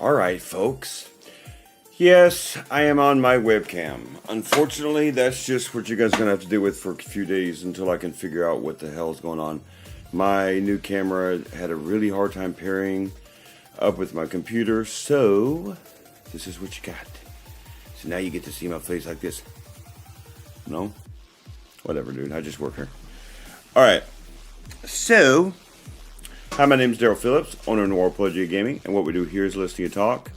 Alright, folks. Yes, I am on my webcam. Unfortunately, that's just what you guys are going to have to deal with for a few days until I can figure out what the hell is going on. My new camera had a really hard time pairing up with my computer, so this is what you got. So now you get to see my face like this. No? Whatever, dude. I just work here. Alright. So, hi, my name is Daryl Phillips, owner of Noir Apologia Gaming, and what we do here is listen to talk.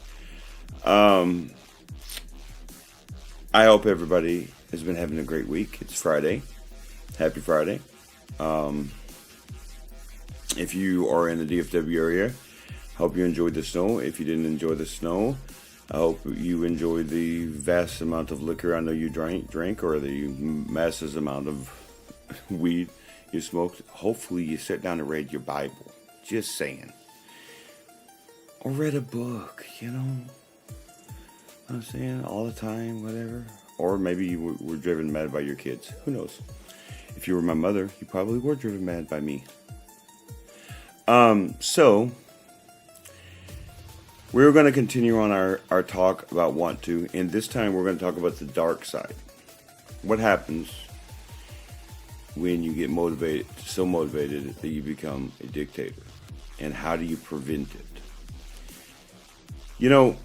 I hope everybody has been having a great week. It's Friday. Happy Friday. If you are in the DFW area, hope you enjoyed the snow. If you didn't enjoy the snow, I hope you enjoyed the vast amount of liquor I know you drank, or the massive amount of weed you smoked. Hopefully you sat down and read your Bible. Just saying. Or read a book, you know. I'm saying all the time, whatever. Or maybe you were driven mad by your kids. Who knows? If you were my mother, you probably were driven mad by me. So we're going to continue on our talk about want to, and this time we're going to talk about the dark side. What happens when you get motivated, so motivated that you become a dictator? And how do you prevent it? You know,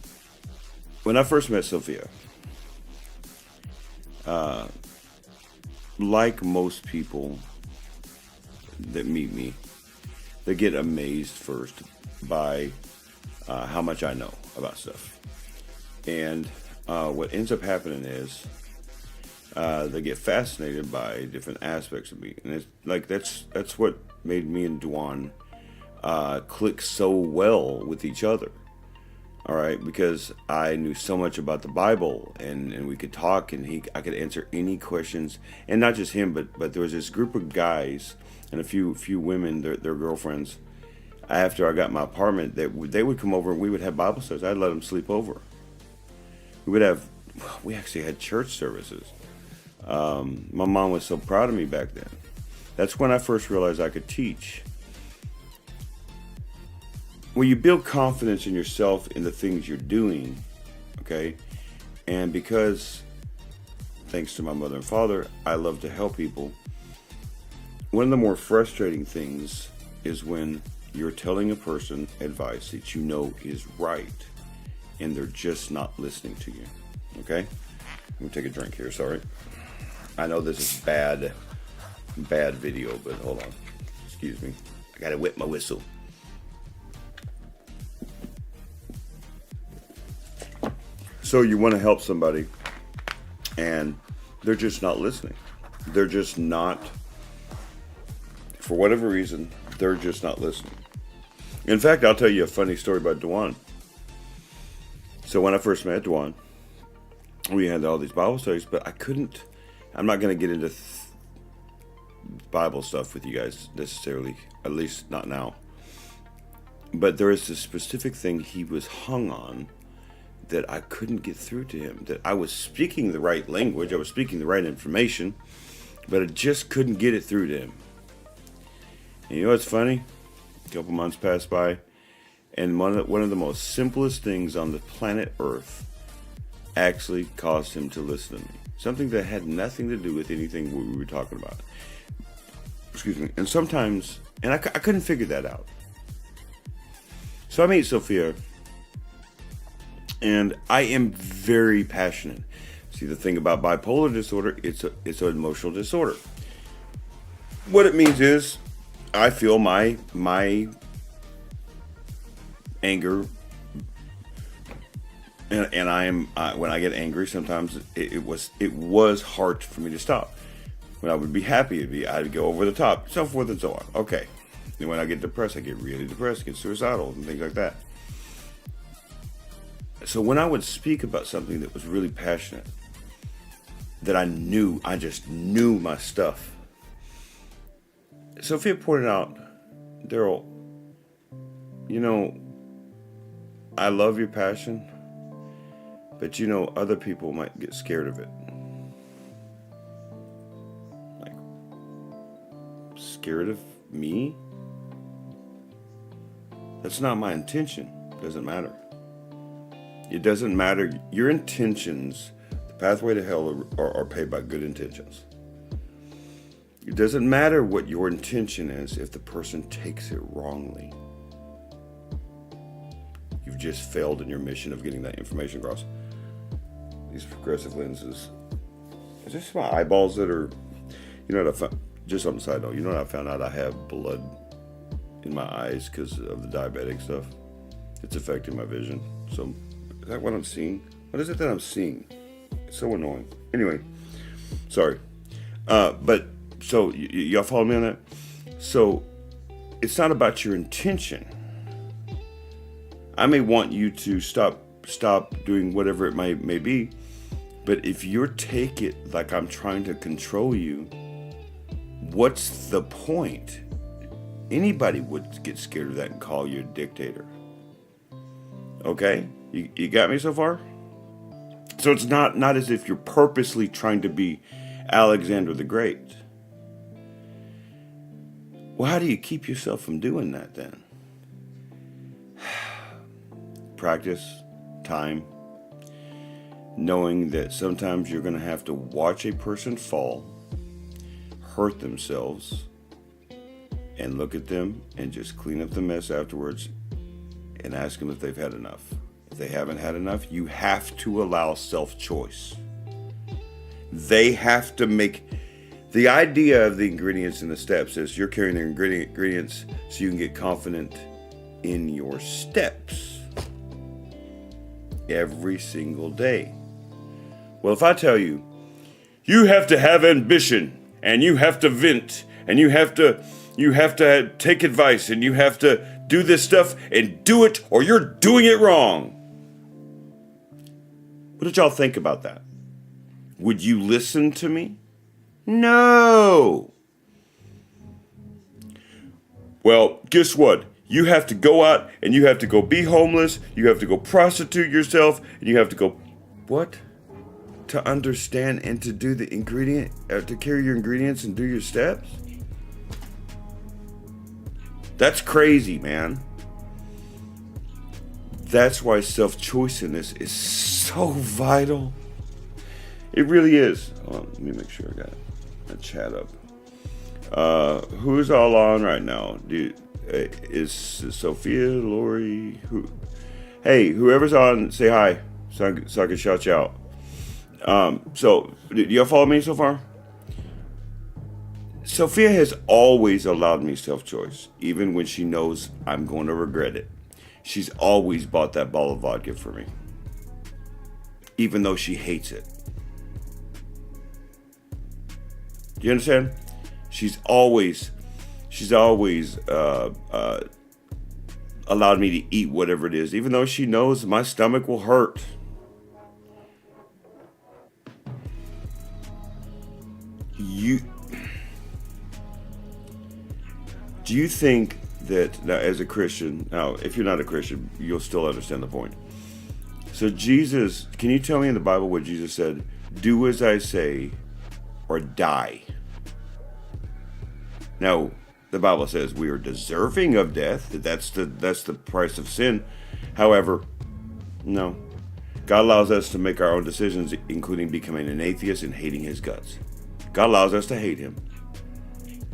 when I first met Sophia, like most people that meet me, they get amazed first by how much I know about stuff. And what ends up happening is they get fascinated by different aspects of me. And it's like that's what made me and Dwan click so well with each other. All right, because I knew so much about the Bible, and we could talk, and I could answer any questions, and not just him, but there was this group of guys and a few women, their girlfriends. After I got my apartment, they would come over and we would have Bible studies. I'd let them sleep over. We actually had church services. My mom was so proud of me back then. That's when I first realized I could teach. When you build confidence in yourself in the things you're doing, okay, and because, thanks to my mother and father, I love to help people, one of the more frustrating things is when you're telling a person advice that you know is right, and they're just not listening to you, okay? Let me take a drink here, sorry. I know this is bad video, but hold on. Excuse me. I gotta whip my whistle. So you want to help somebody, and they're just not listening. They're just not, for whatever reason, they're just not listening. In fact, I'll tell you a funny story about Dwan. So when I first met Dwan, we had all these Bible studies, but I'm not going to get into Bible stuff with you guys necessarily, at least not now. But there is this specific thing he was hung on that I couldn't get through to him, that I was speaking the right language, I was speaking the right information, but I just couldn't get it through to him. And you know what's funny? A couple months passed by, and one of the most simplest things on the planet Earth actually caused him to listen to me. Something that had nothing to do with anything we were talking about. Excuse me. And sometimes, and I couldn't figure that out. So I meet Sophia, and I am very passionate. See, the thing about bipolar disorder, it's an emotional disorder. What it means is, I feel my anger, and I am when I get angry, sometimes it was hard for me to stop. When I would be happy, I'd go over the top, so forth and so on. Okay, and when I get depressed, I get really depressed, get suicidal, and things like that. So when I would speak about something that was really passionate, that I just knew my stuff, Sophia pointed out, Daryl, you know, I love your passion, but you know, other people might get scared of it. Like, scared of me? That's not my intention. Doesn't matter. It doesn't matter. Your intentions, the pathway to hell are paved by good intentions. It doesn't matter what your intention is if the person takes it wrongly. You've just failed in your mission of getting that information across. These progressive lenses. Is this my eyeballs that are, you know what I found? Just on the side note, you know what I found out? I have blood in my eyes because of the diabetic stuff. It's affecting my vision. So, is that what I'm seeing? What is it that I'm seeing? It's so annoying. Anyway, sorry. But, so, y'all follow me on that? So, it's not about your intention. I may want you to stop doing whatever it may be, but if you take it like I'm trying to control you, what's the point? Anybody would get scared of that and call you a dictator. Okay? You got me so far? So it's not as if you're purposely trying to be Alexander the Great. Well, how do you keep yourself from doing that then? Practice, time, knowing that sometimes you're going to have to watch a person fall, hurt themselves, and look at them and just clean up the mess afterwards and ask them if they've had enough. If they haven't had enough, you have to allow self-choice. They have to make... The idea of the ingredients and the steps is you're carrying the ingredients so you can get confident in your steps every single day. Well, if I tell you, you have to have ambition, and you have to vent, and you have to take advice, and you have to do this stuff and do it, or you're doing it wrong. What did y'all think about that? Would you listen to me? No. Well, guess what? You have to go out and you have to go be homeless. You have to go prostitute yourself, and you have to go, what? To understand and to do the to carry your ingredients and do your steps? That's crazy, man. That's why self-choice in this is so vital. It really is. Hold on, let me make sure I got a chat up. Who's all on right now? Is Sophia, Lori, who? Hey, whoever's on, say hi so I can shout you out. So, do y'all follow me so far? Sophia has always allowed me self-choice, even when she knows I'm going to regret it. She's always bought that bottle of vodka for me, even though she hates it. Do you understand? She's always allowed me to eat whatever it is, even though she knows my stomach will hurt. Do you think that, now as a Christian, now if you're not a Christian, you'll still understand the point. So Jesus, can you tell me in the Bible what Jesus said? Do as I say or die. Now, the Bible says we are deserving of death. That's the price of sin. However, no. God allows us to make our own decisions, including becoming an atheist and hating his guts. God allows us to hate him.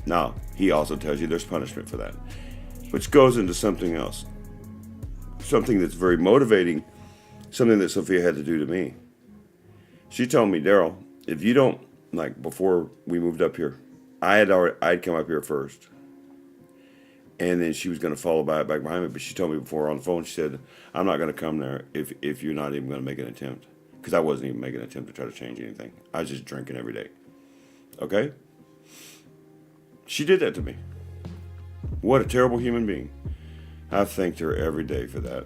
Now, he also tells you there's punishment for that, which goes into something else. Something that's very motivating, something that Sophia had to do to me. She told me, Daryl, if you don't, like before we moved up here, I'd come up here first. And then she was going to follow back behind me, but she told me before on the phone, she said, I'm not going to come there if you're not even going to make an attempt. Because I wasn't even making an attempt to try to change anything. I was just drinking every day. Okay? She did that to me. What a terrible human being. I thanked her every day for that.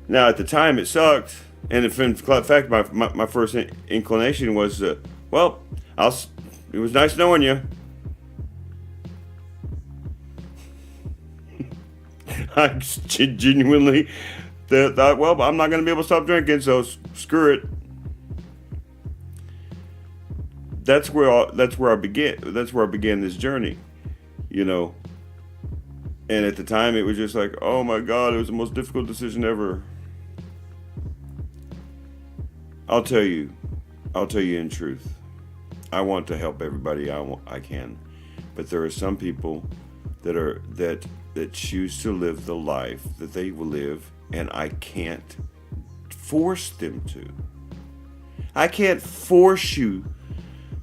Now, at the time, it sucked. And in fact, my first inclination was, well, it was nice knowing you. I genuinely thought, well, I'm not going to be able to stop drinking, so screw it. That's where I began. That's where I began this journey. You know, And at the time, it was just like, oh my God, it was the most difficult decision ever. I'll tell you in truth. I want to help everybody I can, but there are some people that choose to live the life that they will live, and I can't force them to. I can't force you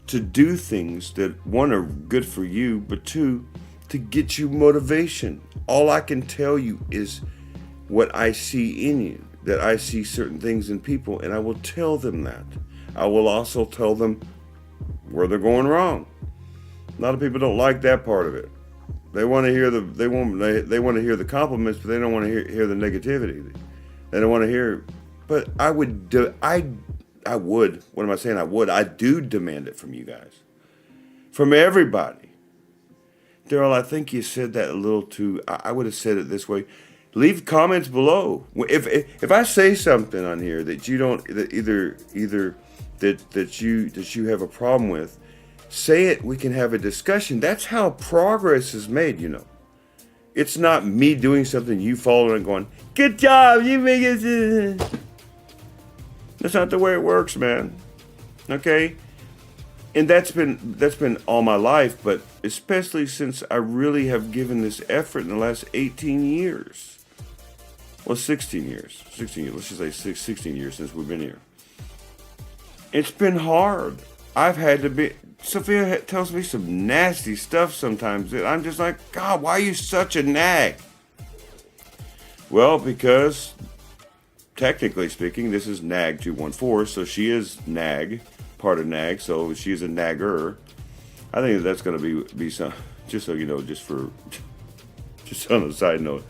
to do things that, one, are good for you, but two, to get you motivation. All I can tell you is what I see in you, that I see certain things in people, and I will tell them that. I will also tell them where they're going wrong. A lot of people don't like that part of it. They want to hear they want to hear the compliments, but they don't want to hear the negativity. They don't want to hear. But I would. What am I saying? I do demand it from you guys, from everybody. Daryl, I think you said that a little too. I would have said it this way. Leave comments below. If I say something on here that you don't, that either that you have a problem with, say it. We can have a discussion. That's how progress is made. It's not me doing something, you following and going, "Good job, you make it." That's not the way it works, man. Okay. And that's been all my life, but especially since I really have given this effort in the last 18 years. Well, 16 years. 16 years. Let's just say 16 years since we've been here. It's been hard. I've had to be... Sophia tells me some nasty stuff sometimes that I'm just like, God, why are you such a nag? Well, because technically speaking, this is Nag 214, so she is Nag, part of Nag, so she is a nagger. I think that's going to be some, just so you know, just on a side note,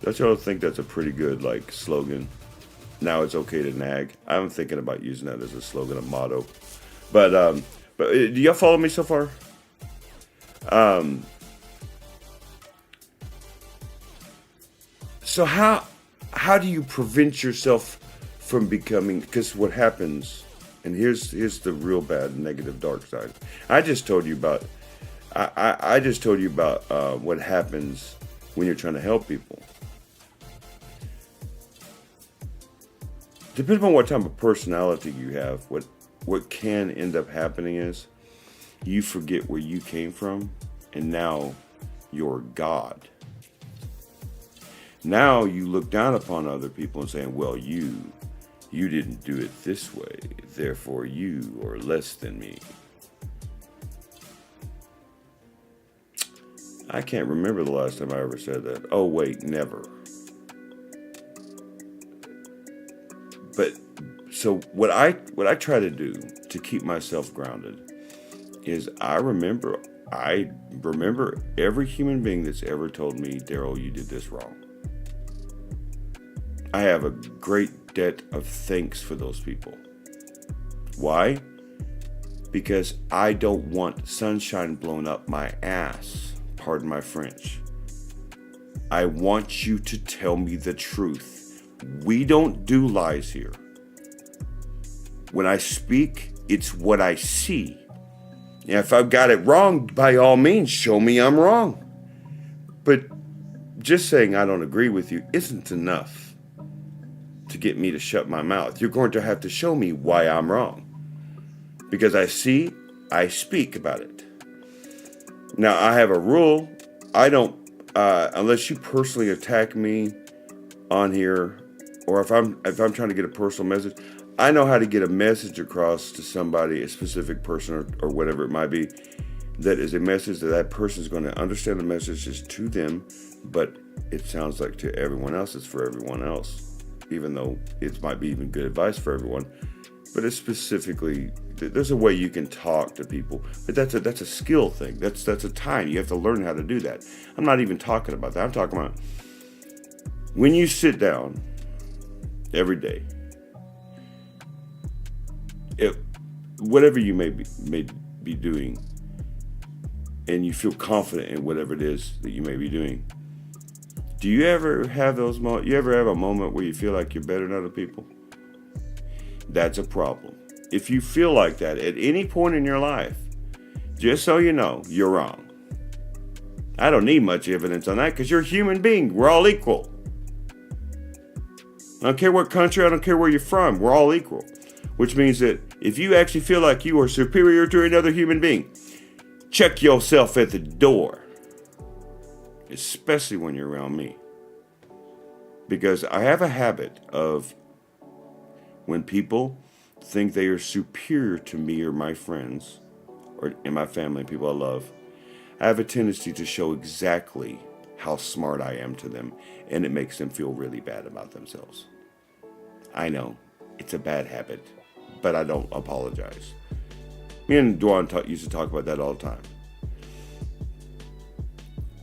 don't y'all think that's a pretty good slogan? Now it's okay to nag. I'm thinking about using that as a slogan, a motto. But do y'all follow me so far? So how do you prevent yourself from becoming? Because what happens, and here's the real bad, negative, dark side. I just told you about what happens when you're trying to help people. Depending on what type of personality you have, what can end up happening is you forget where you came from, and now you're God. Now you look down upon other people and saying, well, you didn't do it this way, therefore you are less than me. I can't remember the last time I ever said that. Oh, wait, never. But so what I try to do to keep myself grounded is I remember every human being that's ever told me, Daryl, you did this wrong. I have a great debt of thanks for those people. Why? Because I don't want sunshine blown up my ass. Pardon my French. I want you to tell me the truth. We don't do lies here. When I speak, it's what I see. And if I've got it wrong, by all means, show me I'm wrong. But just saying I don't agree with you isn't enough to get me to shut my mouth. You're going to have to show me why I'm wrong. Because I see, I speak about it. Now, I have a rule. I don't, unless you personally attack me on here, or if I'm trying to get a personal message, I know how to get a message across to somebody, a specific person or whatever it might be, that is a message that person is going to understand. The message is to them, but it sounds like to everyone else, it's for everyone else, even though it might be even good advice for everyone. But it's specifically, there's a way you can talk to people, but that's a skill thing. That's a time. You have to learn how to do that. I'm not even talking about that. I'm talking about when you sit down every day, whatever you may be doing, and you feel confident in whatever it is that you may be doing. Do you ever have those moments? You ever have a moment where you feel like you're better than other people? That's a problem. If you feel like that at any point in your life, just so you know, you're wrong. I don't need much evidence on that because you're a human being. We're all equal. I don't care what country, I don't care where you're from. We're all equal. Which means that if you actually feel like you are superior to another human being, check yourself at the door. Especially when you're around me. Because I have a habit of when people think they are superior to me or my friends, or in my family, people I love, I have a tendency to show exactly how smart I am to them, and it makes them feel really bad about themselves. I know, it's a bad habit, but I don't apologize. Me and Duan used to talk about that all the time.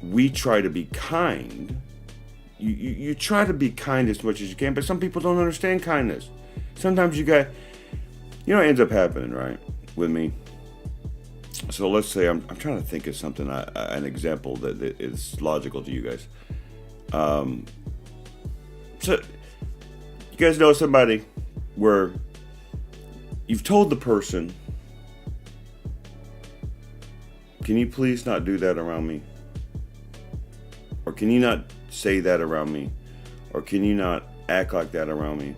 We try to be kind. You try to be kind as much as you can, but some people don't understand kindness. Sometimes you know what ends up happening, right, with me? So let's say I'm trying to think of something, an example that is logical to you guys. So you guys know somebody where you've told the person, can you please not do that around me? Or can you not say that around me? Or can you not act like that around me?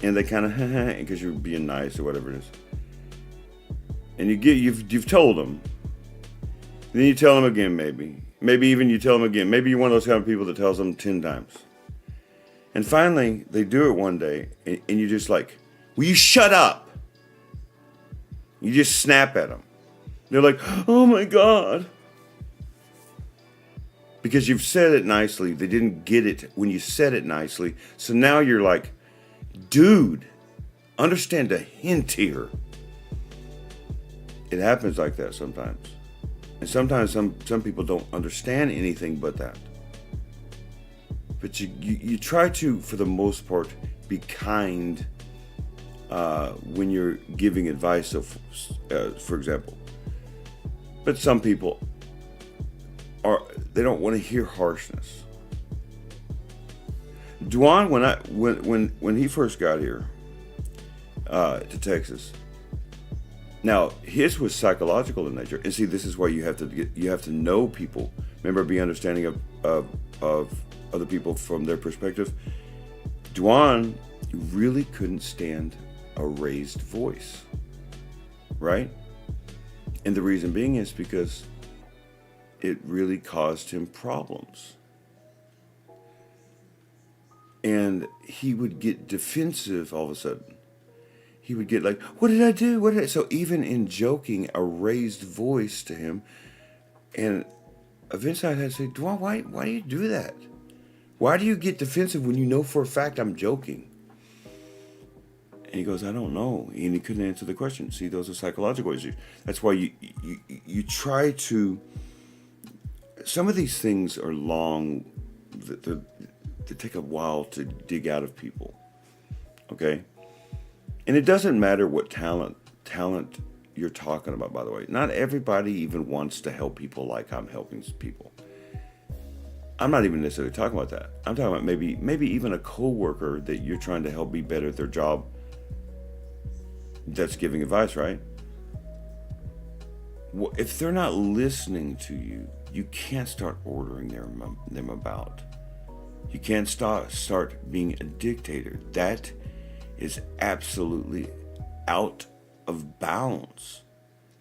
And they kind of, because you're being nice or whatever it is. And you've told them. Then you tell them again, maybe. Maybe even you tell them again. Maybe you're one of those kind of people that tells them 10 times. And finally, they do it one day, and you're just like, will you shut up? You just snap at them. They're like, oh my God. Because you've said it nicely. They didn't get it when you said it nicely. So now you're like, dude, understand the hint here. It happens like that sometimes. And sometimes some people don't understand anything but that. But you try to, for the most part, be kind when you're giving advice, for example. But some people they don't want to hear harshness. Duan, when he first got here to Texas, now his was psychological in nature, and see, this is why you have to know people. Remember, be understanding of other people from their perspective. Duan really couldn't stand a raised voice, right? And the reason being is because it really caused him problems. And he would get defensive all of a sudden. He would get like, what did I do? So even in joking, a raised voice to him. And eventually I had to say, Duan, why do you do that? Why do you get defensive when you know for a fact I'm joking? And he goes, I don't know. And he couldn't answer the question. See, those are psychological issues. That's why you try to... Some of these things are long. They take a while to dig out of people. Okay? And it doesn't matter what talent you're talking about, by the way. Not everybody even wants to help people like I'm helping people. I'm not even necessarily talking about that. I'm talking about maybe even a coworker that you're trying to help be better at their job that's giving advice, right? Well, if they're not listening to you, you can't start ordering them about. You can't start being a dictator. That is absolutely out of bounds.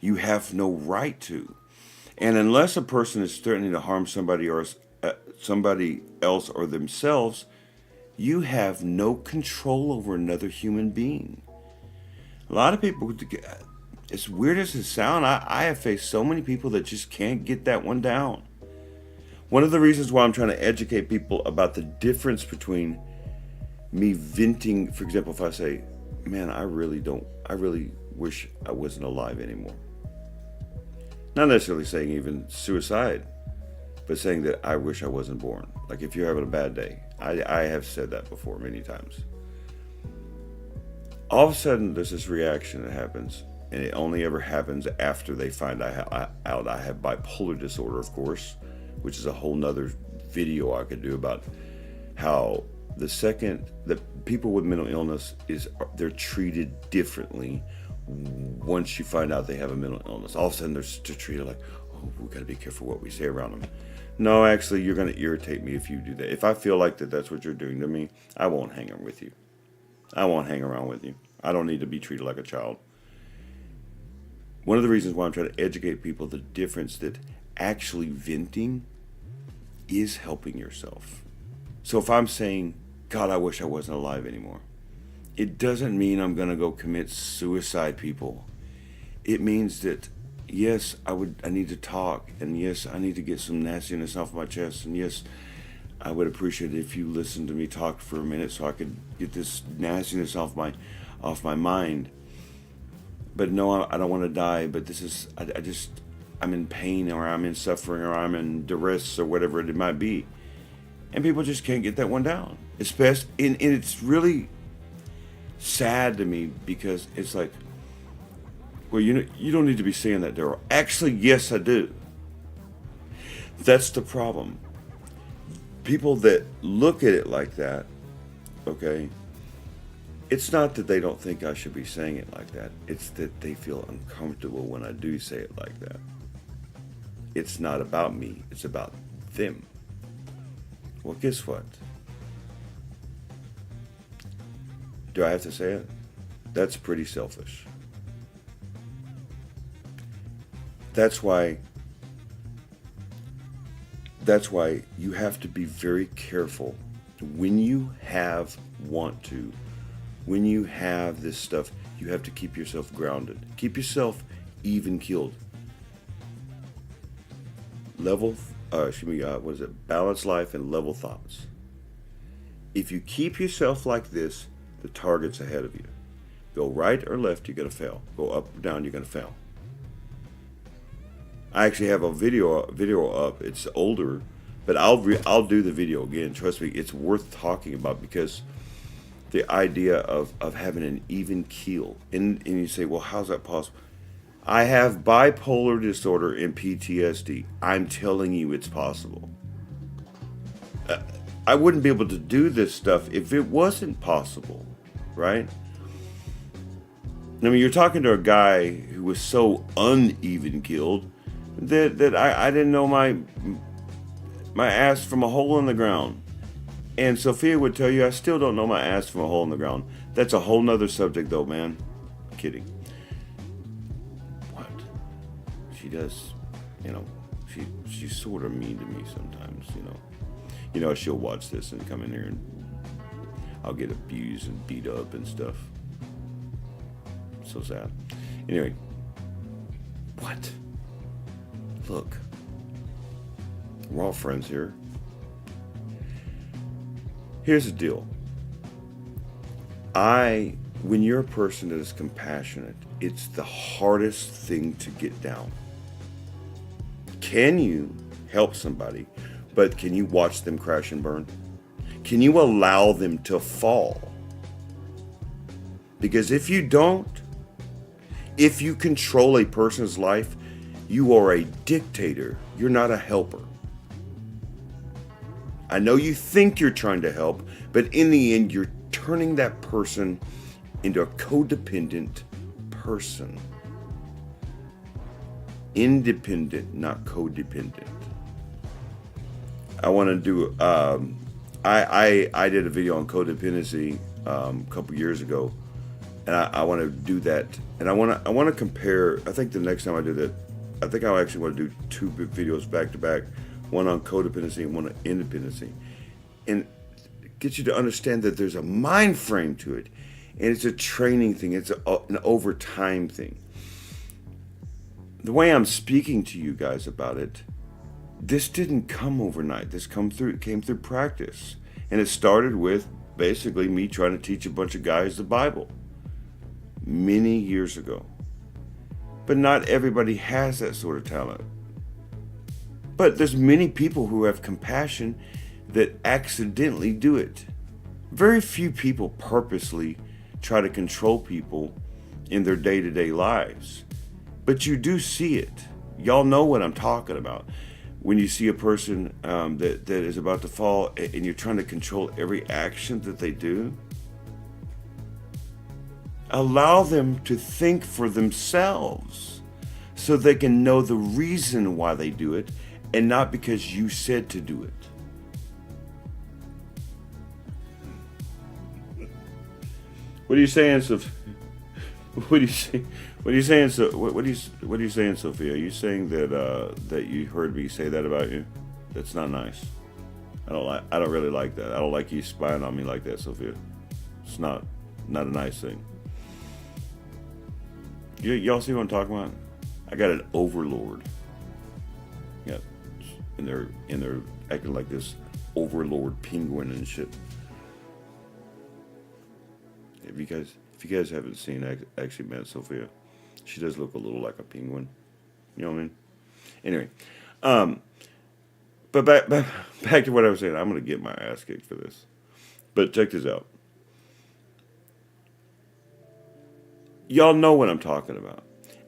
You have no right to. And unless a person is threatening to harm somebody or somebody else or themselves, you have no control over another human being. A lot of people, as weird as it sounds, I have faced so many people that just can't get that one down. One of the reasons why I'm trying to educate people about the difference between me venting, for example, if I say, man, I really wish I wasn't alive anymore. Not necessarily saying even suicide, but saying that I wish I wasn't born. Like if you're having a bad day. I have said that before many times. All of a sudden, there's this reaction that happens, and it only ever happens after they find out I have bipolar disorder, of course, which is a whole nother video I could do about how the second that people with mental illness they're treated differently once you find out they have a mental illness. All of a sudden, they're treated like, oh, we got to be careful what we say around them. No, actually, you're going to irritate me if you do that. If I feel like that's what you're doing to me, I won't hang out with you. I won't hang around with you. I don't need to be treated like a child. One of the reasons why I'm trying to educate people the difference that actually venting is helping yourself. So if I'm saying, God, I wish I wasn't alive anymore, it doesn't mean I'm going to go commit suicide, people. It means that, yes, I need to talk, and yes, I need to get some nastiness off my chest, and yes, I would appreciate it if you listened to me talk for a minute so I could get this nastiness off my mind. But no, I don't want to die, but this is, I'm in pain, or I'm in suffering, or I'm in duress, or whatever it might be. And people just can't get that one down. And it's really sad to me, because it's like, well, you don't need to be saying that, Daryl. Actually, yes, I do. That's the problem. People that look at it like that, okay, it's not that they don't think I should be saying it like that. It's that they feel uncomfortable when I do say it like that. It's not about me. It's about them. Well, guess what? Do I have to say it? That's pretty selfish. That's why you have to be very careful when you when you have this stuff. You have to keep yourself grounded. Keep yourself even keeled. Balanced life and level thoughts. If you keep yourself like this, the target's ahead of you. Go right or left, you're going to fail. Go up or down, you're going to fail. I actually have a video up. It's older, but I'll do the video again. Trust me, it's worth talking about, because the idea of having an even keel. And you say, well, how's that possible? I have bipolar disorder and PTSD. I'm telling you it's possible. I wouldn't be able to do this stuff if it wasn't possible, right? I mean, you're talking to a guy who was so uneven keeled that I didn't know my ass from a hole in the ground. And Sophia would tell you I still don't know my ass from a hole in the ground. That's a whole nother subject though, man. Kidding. What? She does, she's sort of mean to me sometimes, she'll watch this and come in here and I'll get abused and beat up and stuff. So sad. Anyway. What? Look. We're all friends here. Here's the deal. When you're a person that is compassionate, it's the hardest thing to get down. Can you help somebody, but can you watch them crash and burn? Can you allow them to fall? Because if you don't, if you control a person's life, you are a dictator. You're not a helper. I know you think you're trying to help, but in the end, you're turning that person into a codependent person. Independent, not codependent. I want to do, I did a video on codependency a couple years ago, and I want to do that. And I want to compare, I think the next time I do that, I think I actually want to do two videos back to back, one on codependency and one on independency, and get you to understand that there's a mind frame to it, and it's a training thing, it's an over time thing. The way I'm speaking to you guys about it, this didn't come overnight. This came through practice, and it started with basically me trying to teach a bunch of guys the Bible many years ago. But not everybody has that sort of talent. But there's many people who have compassion that accidentally do it. Very few people purposely try to control people in their day-to-day lives. But you do see it. Y'all know what I'm talking about. When you see a person that is about to fall and you're trying to control every action that they do, allow them to think for themselves. so they can know the reason why they do it and not because you said to do it. What are you saying, Sophia? What are you saying? What are you saying? What are you saying, Sophia? Are you saying that you heard me say that about you? That's not nice. I don't really like that. I don't like you spying on me like that, Sophia. It's not a nice thing. Y'all see what I'm talking about? I got an overlord. Yeah, and they're acting like this overlord penguin and shit. If you guys haven't actually met Sophia, she does look a little like a penguin. You know what I mean? Anyway, but back to what I was saying. I'm gonna get my ass kicked for this. But check this out. Y'all know what I'm talking about,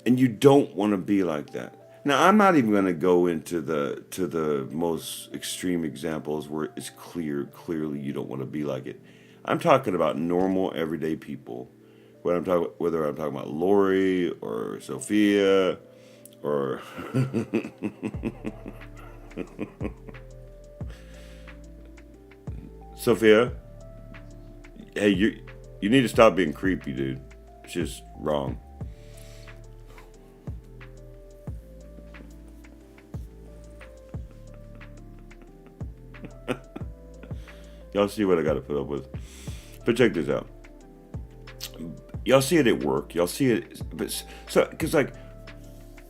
and you don't want to be like that. Now, I'm not even gonna go into the most extreme examples where it's clearly you don't want to be like it. I'm talking about normal, everyday people. Whether I'm talking about Lori or Sophia or Sophia. Hey, you need to stop being creepy, dude. It's just wrong. Y'all see what I got to put up with. But check this out. Y'all see it at work. Y'all see it, but because like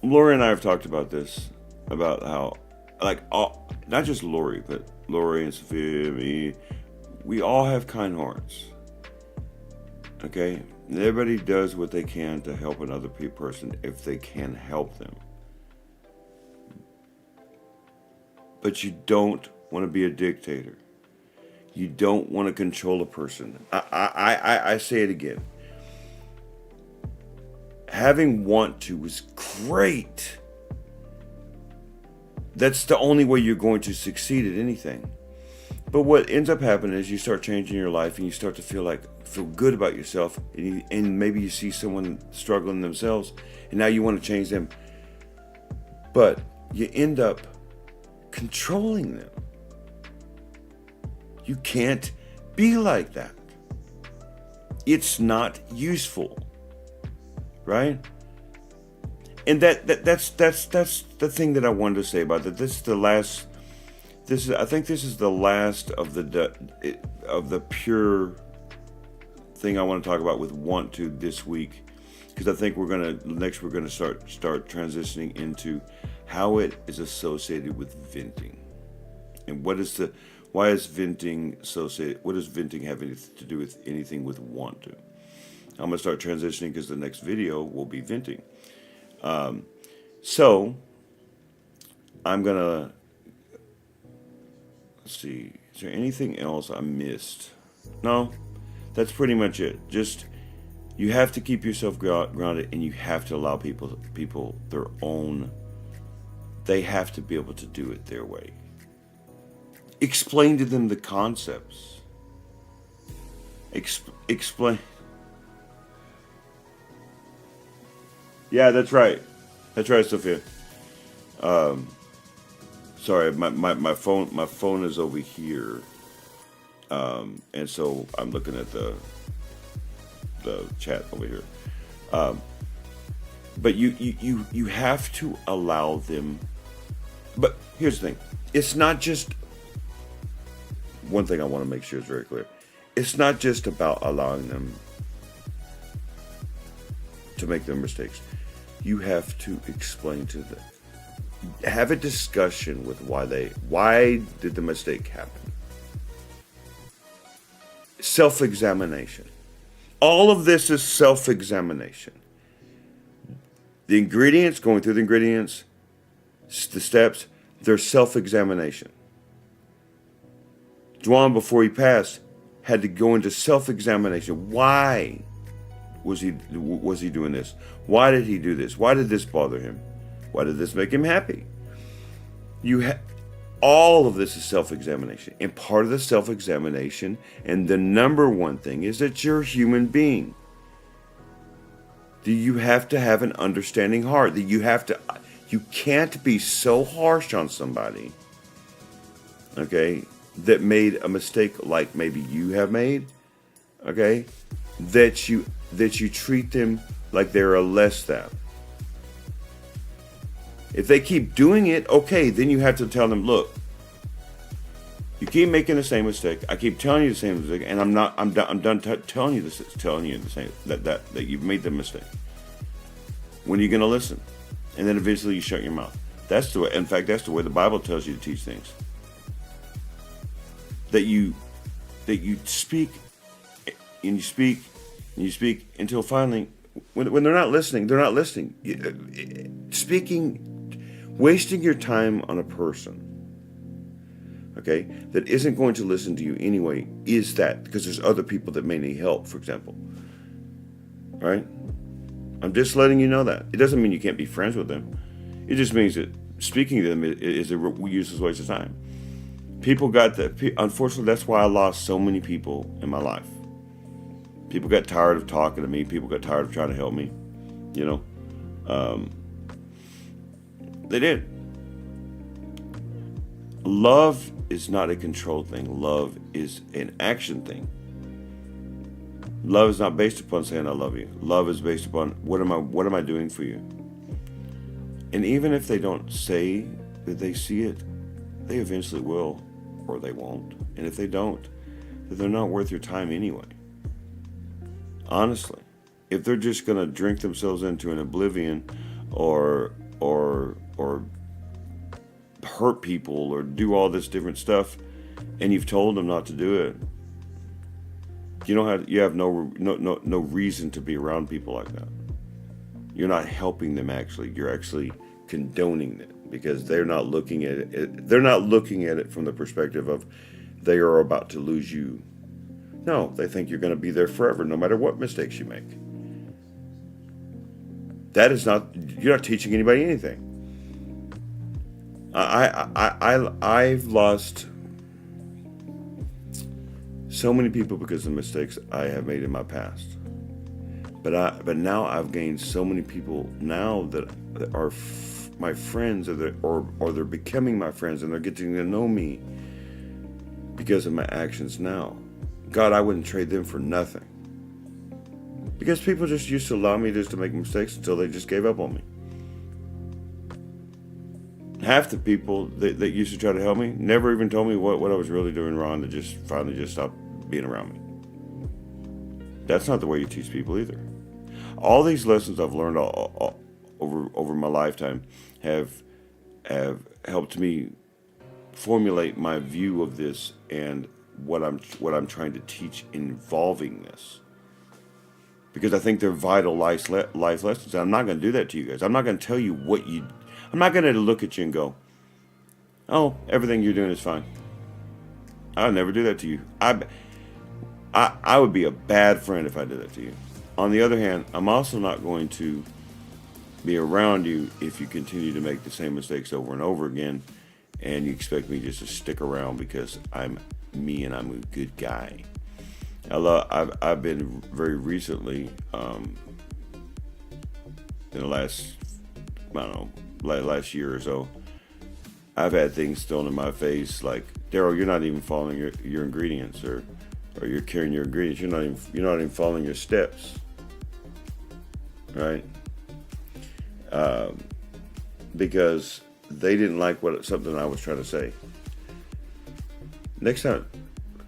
Lori and I have talked about this, about how not just Lori, but Lori and Sophia, me, we all have kind hearts. Okay, and everybody does what they can to help another person if they can help them. But you don't want to be a dictator. You don't want to control a person. I say it again. Having want to is great. That's the only way you're going to succeed at anything. But what ends up happening is you start changing your life and you start to feel good about yourself, and maybe you see someone struggling themselves and now you want to change them. But you end up controlling them. You can't be like that. It's not useful. Right? And that's the thing that I wanted to say about that. I think this is the last of the pure thing I want to talk about with want to this week, because I think we're gonna start transitioning into how it is associated with venting, and why is venting associated? What does venting have anything to do with anything with want to? I'm going to start transitioning because the next video will be venting. So, I'm going to, let's see, is there anything else I missed? No, that's pretty much it. Just, you have to keep yourself grounded, and you have to allow people their own, they have to be able to do it their way. Explain to them the concepts. Explain. Yeah, that's right. That's right, Sophia. Sorry, my phone is over here, and so I'm looking at the chat over here. But you have to allow them. But here's the thing: it's not just. One thing I want to make sure is very clear: it's not just about allowing them to make their mistakes. You have to explain to them, have a discussion with why did the mistake happen. Self-examination. All of this is self-examination. The ingredients, going through the ingredients, the steps, they're self-examination. Juan, before he passed, had to go into self-examination. Why was he doing this? Why did he do this? Why did this bother him? Why did this make him happy? All of this is self-examination. And part of the self-examination, and the number one thing, is that you're a human being. Do you have to have an understanding heart? That you can't be so harsh on somebody, okay, that made a mistake like maybe you have made, okay, that you treat them like they're a less than. If they keep doing it, okay, then you have to tell them, look, you keep making the same mistake. I keep telling you the same mistake, and I'm done telling you the same that you've made the mistake. When are you going to listen? And then eventually you shut your mouth. That's the way. In fact, that's the way the Bible tells you to teach things. That you speak, and you speak, and you speak until finally, when they're not listening, they're not listening. Wasting your time on a person, okay, that isn't going to listen to you anyway, is that because there's other people that may need help, for example. Right? I'm just letting you know that. It doesn't mean you can't be friends with them. It just means that speaking to them is a useless waste of time. People got that. Unfortunately, that's why I lost so many people in my life. People got tired of talking to me. People got tired of trying to help me. You know, they did. Love is not a control thing. Love is an action thing. Love is not based upon saying I love you. Love is based upon what am I doing for you? And even if they don't say that they see it, they eventually will, or they won't. And if they don't, then they're not worth your time anyway. Honestly, if they're just gonna drink themselves into an oblivion, or hurt people, or do all this different stuff, and you've told them not to do it, you have no reason to be around people like that. You're not helping them. Actually, you're actually condoning it, because they're not looking at it. They're not looking at it from the perspective of they are about to lose you. No, they think you're going to be there forever, no matter what mistakes you make. That is not. You're not teaching anybody anything. I've lost so many people because of mistakes I have made in my past. But now I've gained so many people now that are my friends, or they're becoming my friends, and they're getting to know me because of my actions now. God, I wouldn't trade them for nothing. Because people just used to allow me just to make mistakes until they just gave up on me. Half the people that used to try to help me never even told me what I was really doing wrong. They just finally just stopped being around me. That's not the way you teach people either. All these lessons I've learned over my lifetime have helped me formulate my view of this and what I'm trying to teach involving this. Because I think they're vital life lessons. And I'm not going to do that to you guys. I'm not going to tell you I'm not going to look at you and go, oh, everything you're doing is fine. I'll never do that to you. I would be a bad friend if I did that to you. On the other hand, I'm also not going to be around you if you continue to make the same mistakes over and over again, and you expect me just to stick around because I'm me and I'm a good guy. I've been very recently, in the last, last year or so, I've had things thrown in my face like, Daryl, you're not even following your ingredients, or you're carrying your ingredients. You're not even following your steps, right? Because they didn't like something I was trying to say. Next time,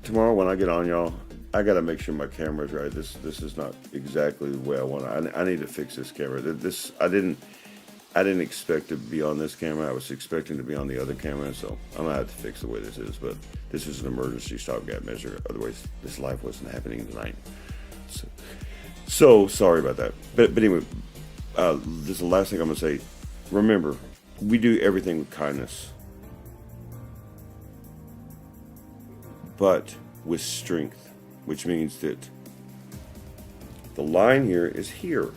tomorrow when I get on, y'all, I gotta make sure my camera's right. This is not exactly the way I want it. I need to fix this camera. I didn't expect to be on this camera. I was expecting to be on the other camera, so I'm gonna have to fix the way this is. But this is an emergency stopgap measure. Otherwise, this life wasn't happening tonight. So sorry about that. But anyway, this is the last thing I'm gonna say. Remember, we do everything with kindness, but with strength, which means that the line here is here.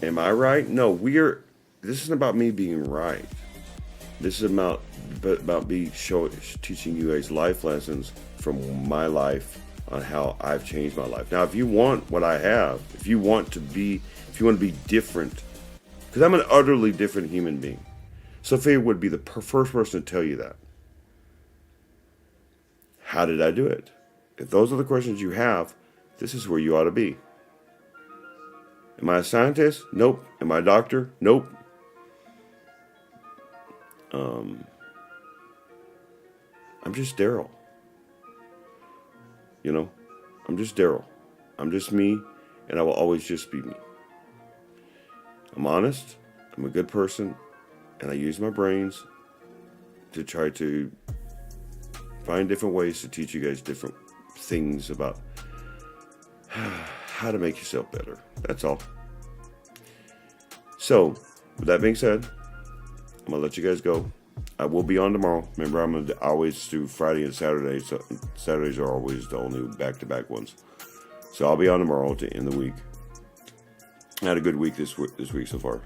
Am I right? No, this isn't about me being right. This is about me teaching you guys life lessons from my life on how I've changed my life. Now, if you want what I have, if you want to be different, because I'm an utterly different human being. Sophia would be the first person to tell you that. How did I do it? If those are the questions you have, this is where you ought to be. Am I a scientist? Nope. Am I a doctor? Nope. I'm just Daryl. You know, I'm just Daryl. I'm just me, and I will always just be me. I'm honest. I'm a good person, and I use my brains to try to find different ways to teach you guys different things about how to make yourself better. That's all. So, with that being said, I'm going to let you guys go. I will be on tomorrow. Remember, I'm going to always do Friday and Saturday. So Saturdays are always the only back-to-back ones. So I'll be on tomorrow to end the week. I had a good week this week so far.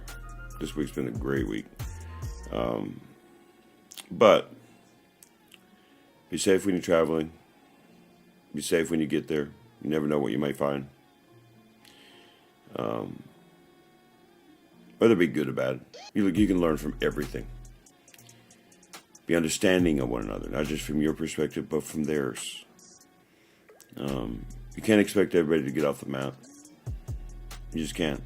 This week's been a great week. But be safe when you're traveling. Be safe when you get there. You never know what you might find. Whether it be good or bad, you can learn from everything. Be understanding of one another, not just from your perspective, but from theirs. You can't expect everybody to get off the map. You just can't.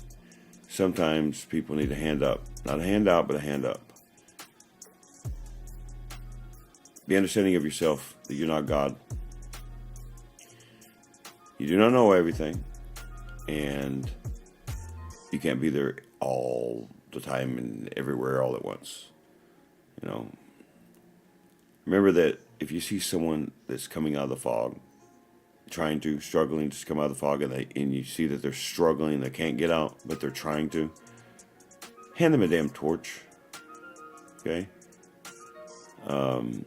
Sometimes people need a hand up. Not a handout, but a hand up. Be understanding of yourself, that you're not God. You do not know everything, and you can't be there all the time and everywhere all at once. You know, remember that if you see someone that's coming out of the fog, struggling to come out of the fog, and you see that they're struggling, they can't get out, but they're trying to, hand them a damn torch. Okay? And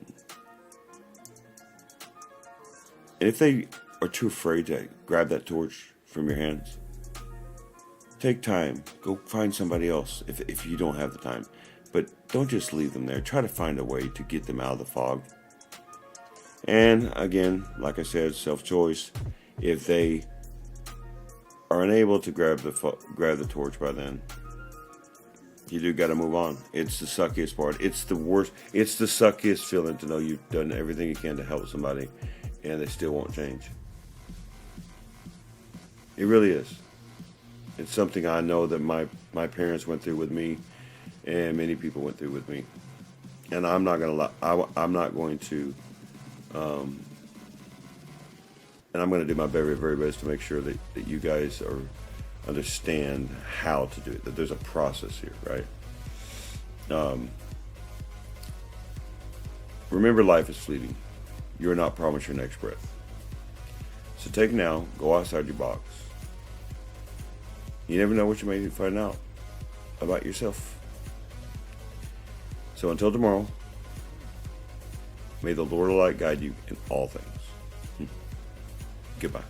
if they are too afraid to grab that torch from your hands, take time. Go find somebody else if you don't have the time. But don't just leave them there. Try to find a way to get them out of the fog. And again, like I said, self-choice. If they are unable to grab the torch by then, you do got to move on. It's the suckiest part. It's the worst. It's the suckiest feeling to know you've done everything you can to help somebody, and they still won't change. It really is. It's something I know that my parents went through with me, and many people went through with me. And I'm not gonna lie. I'm not going to. And I'm going to do my very, very best to make sure that you guys understand how to do it. That there's a process here, right? Remember, life is fleeting. You are not promised your next breath. So take now. Go outside your box. You never know what you may find out about yourself. So until tomorrow, may the Lord of Light guide you in all things. Goodbye.